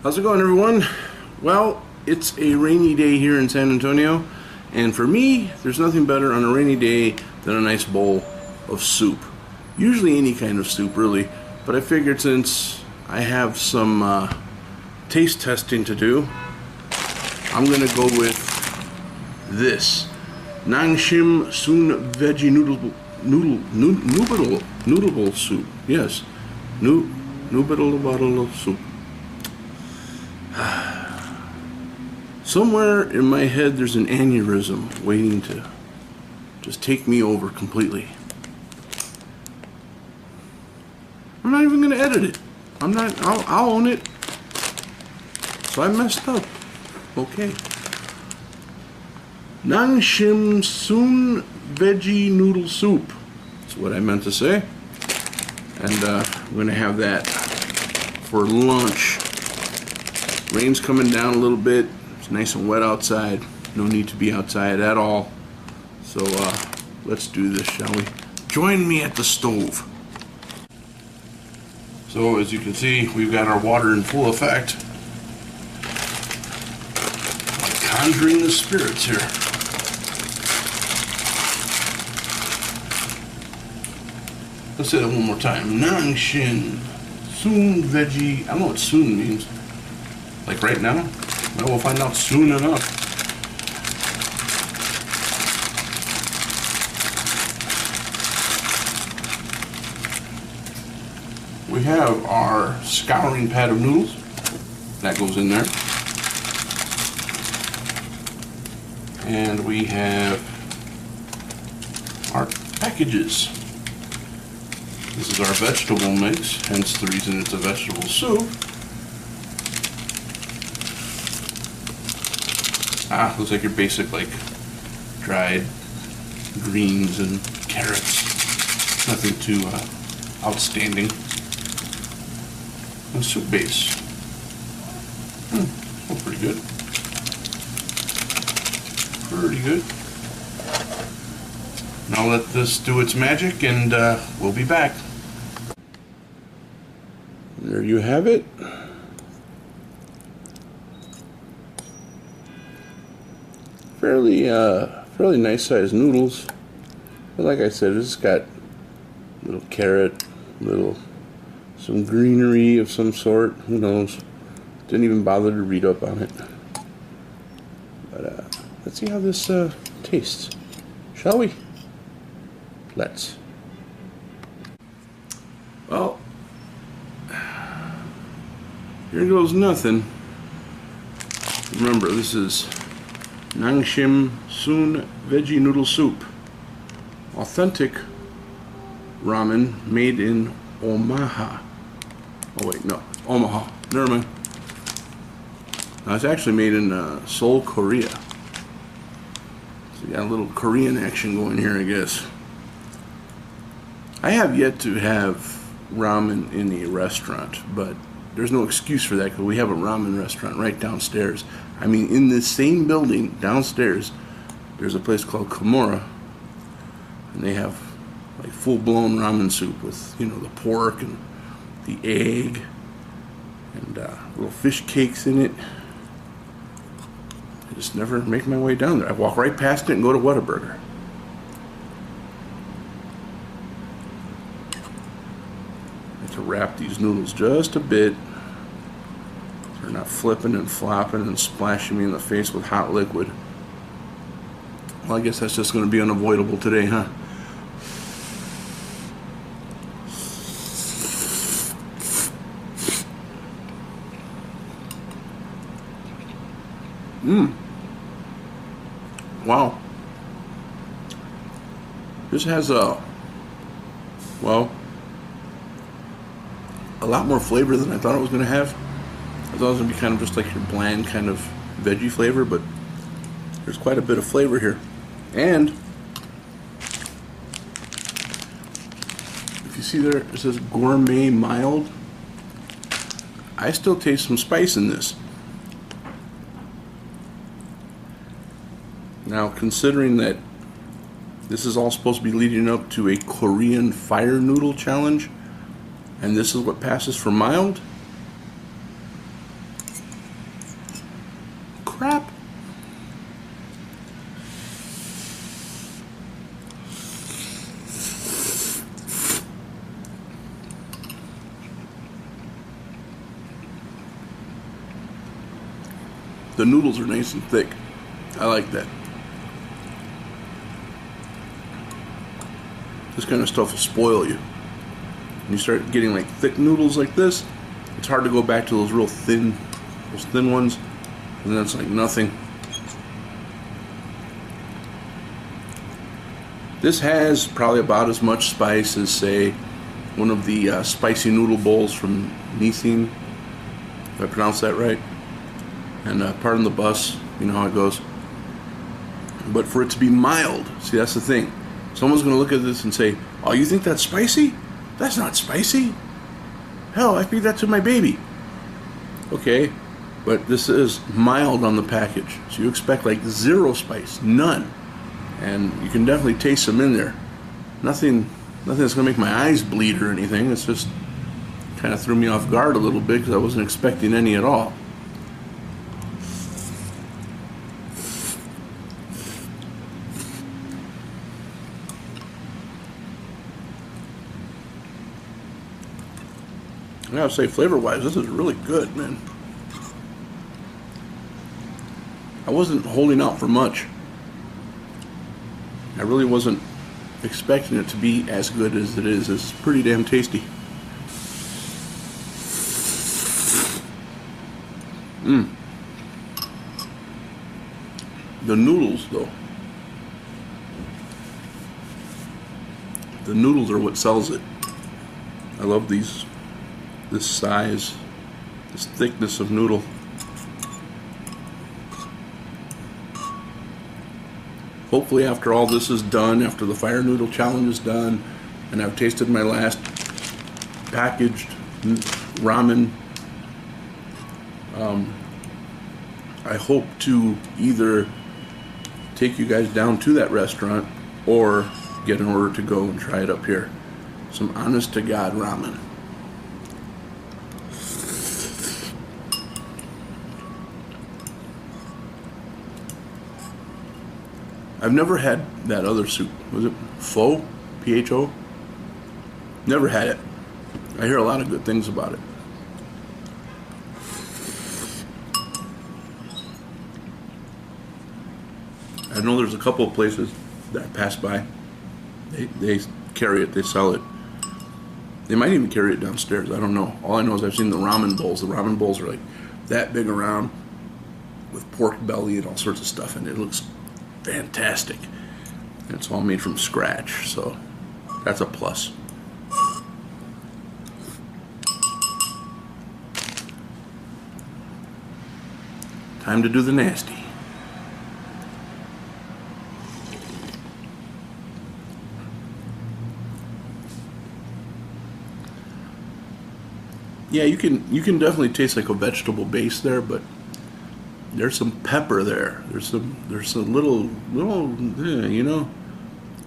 How's it going, everyone? Well, it's a rainy day here in San Antonio, and for me, there's nothing better on a rainy day than a nice bowl of soup. Usually any kind of soup, really, but I figured since I have some taste testing to do, I'm gonna go with this Nangshim Soon Veggie Noodle bowl soup. Yes, noodle bottle of soup. Somewhere in my head there's an aneurysm waiting to just take me over completely. I'm not even going to edit it. I'll own it. So I messed up. Okay. Nangshim Soon Veggie Noodle Soup. That's what I meant to say. And I'm going to have that for lunch. Rain's coming down a little bit. It's nice and wet outside. No need to be outside at all. So let's do this, shall we? Join me at the stove. So as you can see, we've got our water in full effect. Conjuring the spirits here. Let's say that one more time. Nangshim Soon Veggie. I don't know what soon means. Like right now? Well, we'll find out soon enough. We have our scouring pad of noodles. That goes in there. And we have our packages. This is our vegetable mix, hence the reason it's a vegetable soup. Looks like your basic, like, dried greens and carrots. Nothing too outstanding. And soup base. Oh, pretty good. Pretty good. Now let this do its magic, and we'll be back. There you have it. Fairly nice sized noodles, but like I said, it's got little carrot, some greenery of some sort. Who knows? Didn't even bother to read up on it. But let's see how this tastes, shall we? Let's. Well, here goes nothing. Remember, this is Nangshim Soon Veggie Noodle Soup. Authentic ramen made in Omaha. Oh wait, no, Omaha. Never mind. No, it's actually made in Seoul, Korea. So you got a little Korean action going here, I guess. I have yet to have ramen in a restaurant, but there's no excuse for that because we have a ramen restaurant right downstairs. I mean, in this same building downstairs, there's a place called Kimura, and they have like full-blown ramen soup with, you know, the pork and the egg and little fish cakes in it. I just never make my way down there. I walk right past it and go to Whataburger. I have to wrap these noodles just a bit. They're not flipping and flopping and splashing me in the face with hot liquid. Well, I guess that's just going to be unavoidable today, huh? Wow. This has a lot more flavor than I thought it was going to have. I thought it was going to be kind of just like your bland kind of veggie flavor, but there's quite a bit of flavor here. And if you see there, it says gourmet mild. I still taste some spice in this. Now, considering that this is all supposed to be leading up to a Korean fire noodle challenge, and this is what passes for mild, The noodles are nice and thick. I like that. This kind of stuff will spoil you. When you start getting like thick noodles like this, it's hard to go back to those thin ones, and that's like nothing. This has probably about as much spice as, say, one of the spicy noodle bowls from Nissin, if I pronounce that right. And pardon the bus, you know how it goes. But for it to be mild, see, that's the thing. Someone's going to look at this and say, "Oh, you think that's spicy? That's not spicy. Hell, I feed that to my baby." Okay, but this is mild on the package. So you expect like zero spice, none. And you can definitely taste some in there. Nothing that's going to make my eyes bleed or anything. It's just kind of threw me off guard a little bit because I wasn't expecting any at all. I gotta say, flavor-wise, this is really good, man. I wasn't holding out for much. I really wasn't expecting it to be as good as it is. It's pretty damn tasty. The noodles, though. The noodles are what sells it. I love this size, this thickness of noodle. Hopefully after all this is done, after the fire noodle challenge is done, and I've tasted my last packaged ramen, I hope to either take you guys down to that restaurant or get an order to go and try it up here. Some honest to God ramen. I've never had that other soup. Was it pho? P-H-O? Never had it. I hear a lot of good things about it. I know there's a couple of places that I pass by. They carry it, they sell it. They might even carry it downstairs, I don't know. All I know is I've seen the ramen bowls. The ramen bowls are like that big around with pork belly and all sorts of stuff, and it looks fantastic. And it's all made from scratch, so that's a plus. Time to do the nasty. Yeah, you can definitely taste like a vegetable base there, but there's some pepper there. There's some little you know,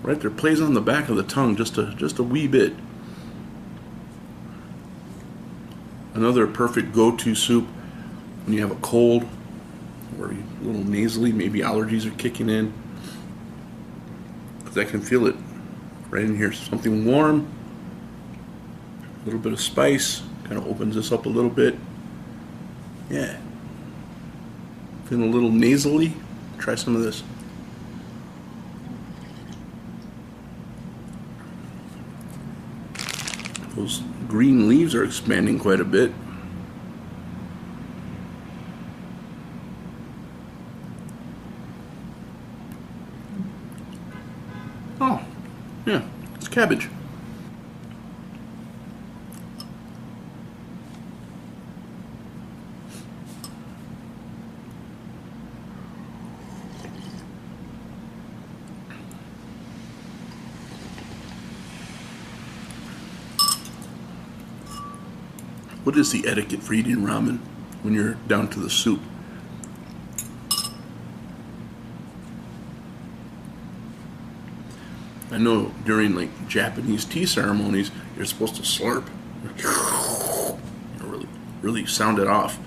right there, plays on the back of the tongue just a wee bit. Another perfect go-to soup when you have a cold or you're a little nasally, maybe allergies are kicking in, because I can feel it right in here. Something warm, a little bit of spice, kind of opens this up a little bit. Yeah. Feeling a little nasally? Try some of this. Those green leaves are expanding quite a bit. Oh, yeah, it's cabbage. What is the etiquette for eating ramen when you're down to the soup? I know during like Japanese tea ceremonies, you're supposed to slurp, really sound it off.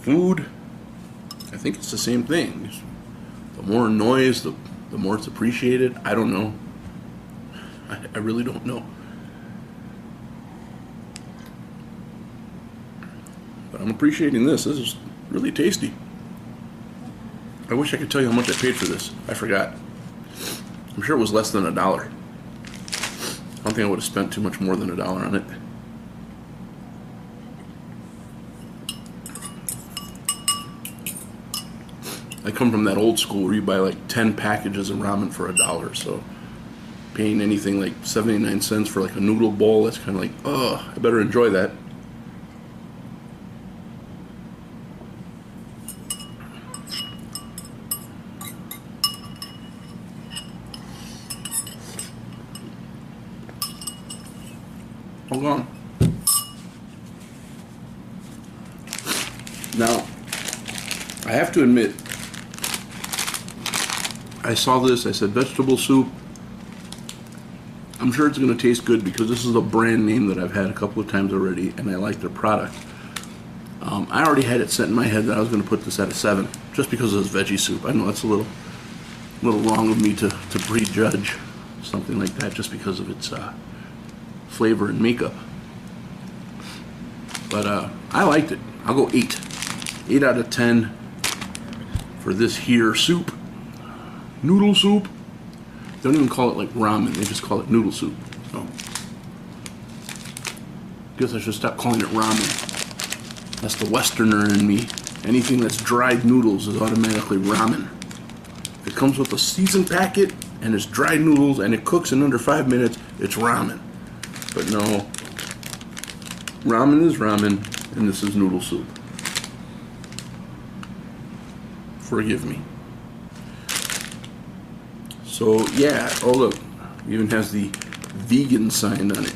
Food, I think it's the same thing. The more noise, the more it's appreciated. I don't know. I really don't know. But I'm appreciating this. This really tasty. I wish I could tell you how much I paid for this. I forgot. I'm sure it was less than $1. I don't think I would have spent too much more than $1 on it. I come from that old school where you buy like 10 packages of ramen for $1, so paying anything like 79 cents for like a noodle bowl, that's kind of like, oh, I better enjoy that. Hold on. Now, I have to admit, I saw this, I said vegetable soup. I'm sure it's going to taste good because this is a brand name that I've had a couple of times already, and I like their product. I already had it set in my head that I was going to put this at a 7, just because of this veggie soup. I know that's a little wrong of me to prejudge something like that just because of its flavor and makeup. But I liked it. I'll go 8. 8 out of 10 for this here soup. Noodle soup. They don't even call it like ramen, they just call it noodle soup. So, guess I should stop calling it ramen. That's the Westerner in me. Anything that's dried noodles is automatically ramen. If it comes with a seasoned packet and it's dried noodles and it cooks in under 5 minutes, it's ramen. But no, ramen is ramen, and this is noodle soup. Forgive me. So yeah, oh look, it even has the vegan sign on it.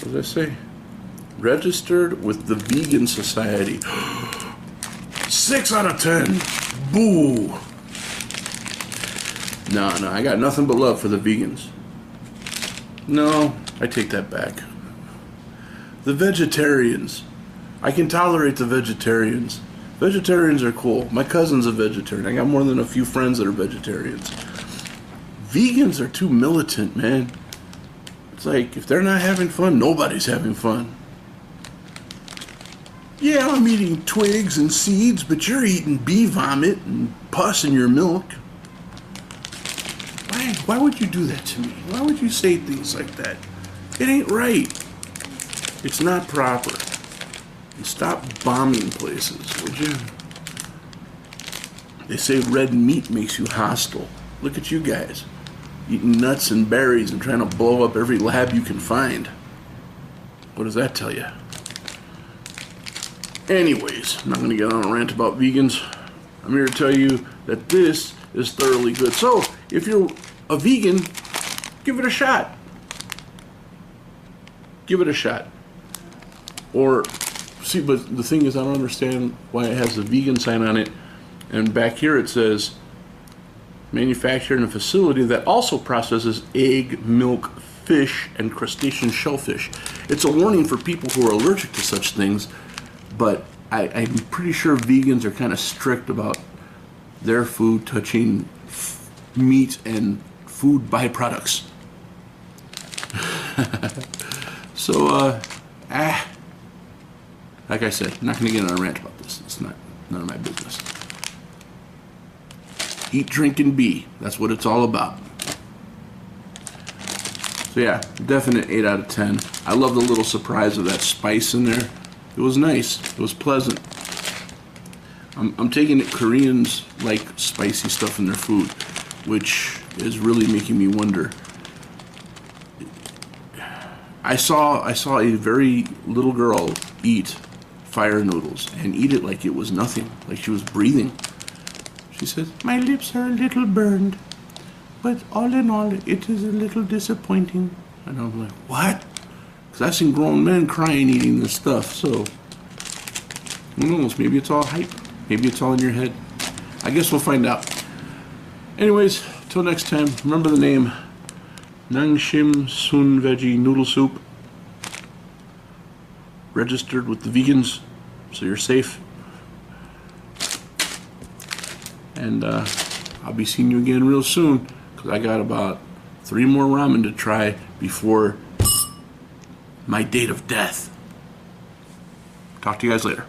What did I say? Registered with the Vegan Society. 6 out of 10. Boo. No, I got nothing but love for the vegans. No, I take that back. The vegetarians. I can tolerate the vegetarians. Vegetarians are cool. My cousin's a vegetarian. I got more than a few friends that are vegetarians. Vegans are too militant, man. It's like, if they're not having fun, nobody's having fun. Yeah, I'm eating twigs and seeds, but you're eating bee vomit and pus in your milk. Why would you do that to me? Why would you say things like that? It ain't right. It's not proper. And stop bombing places, would you? They say red meat makes you hostile. Look at you guys. Eating nuts and berries and trying to blow up every lab you can find. What does that tell you? Anyways, I'm not going to get on a rant about vegans. I'm here to tell you that this is thoroughly good. So, if you're a vegan, give it a shot. Give it a shot. Or, see, but the thing is, I don't understand why it has the vegan sign on it. And back here it says, manufactured in a facility that also processes egg, milk, fish, and crustacean shellfish. It's a warning for people who are allergic to such things, but I'm pretty sure vegans are kind of strict about their food touching meat and food byproducts. So, like I said, I'm not going to get on a rant about this. It's none of my business. Eat, drink, and be. That's what it's all about. So yeah, definite 8 out of 10. I love the little surprise of that spice in there. It was nice. It was pleasant. I'm taking it Koreans like spicy stuff in their food, which is really making me wonder. I saw a very little girl eat fire noodles and eat it like it was nothing, like she was breathing. She said, "My lips are a little burned, but all in all, it is a little disappointing." And I'm like, what? Because I've seen grown men crying eating this stuff, so who knows? Maybe it's all hype. Maybe it's all in your head. I guess we'll find out. Anyways, till next time, remember the name Nangshim Sun Veggie Noodle Soup. Registered with the vegans, so you're safe. And I'll be seeing you again real soon, because I got about 3 more ramen to try before my date of death. Talk to you guys later.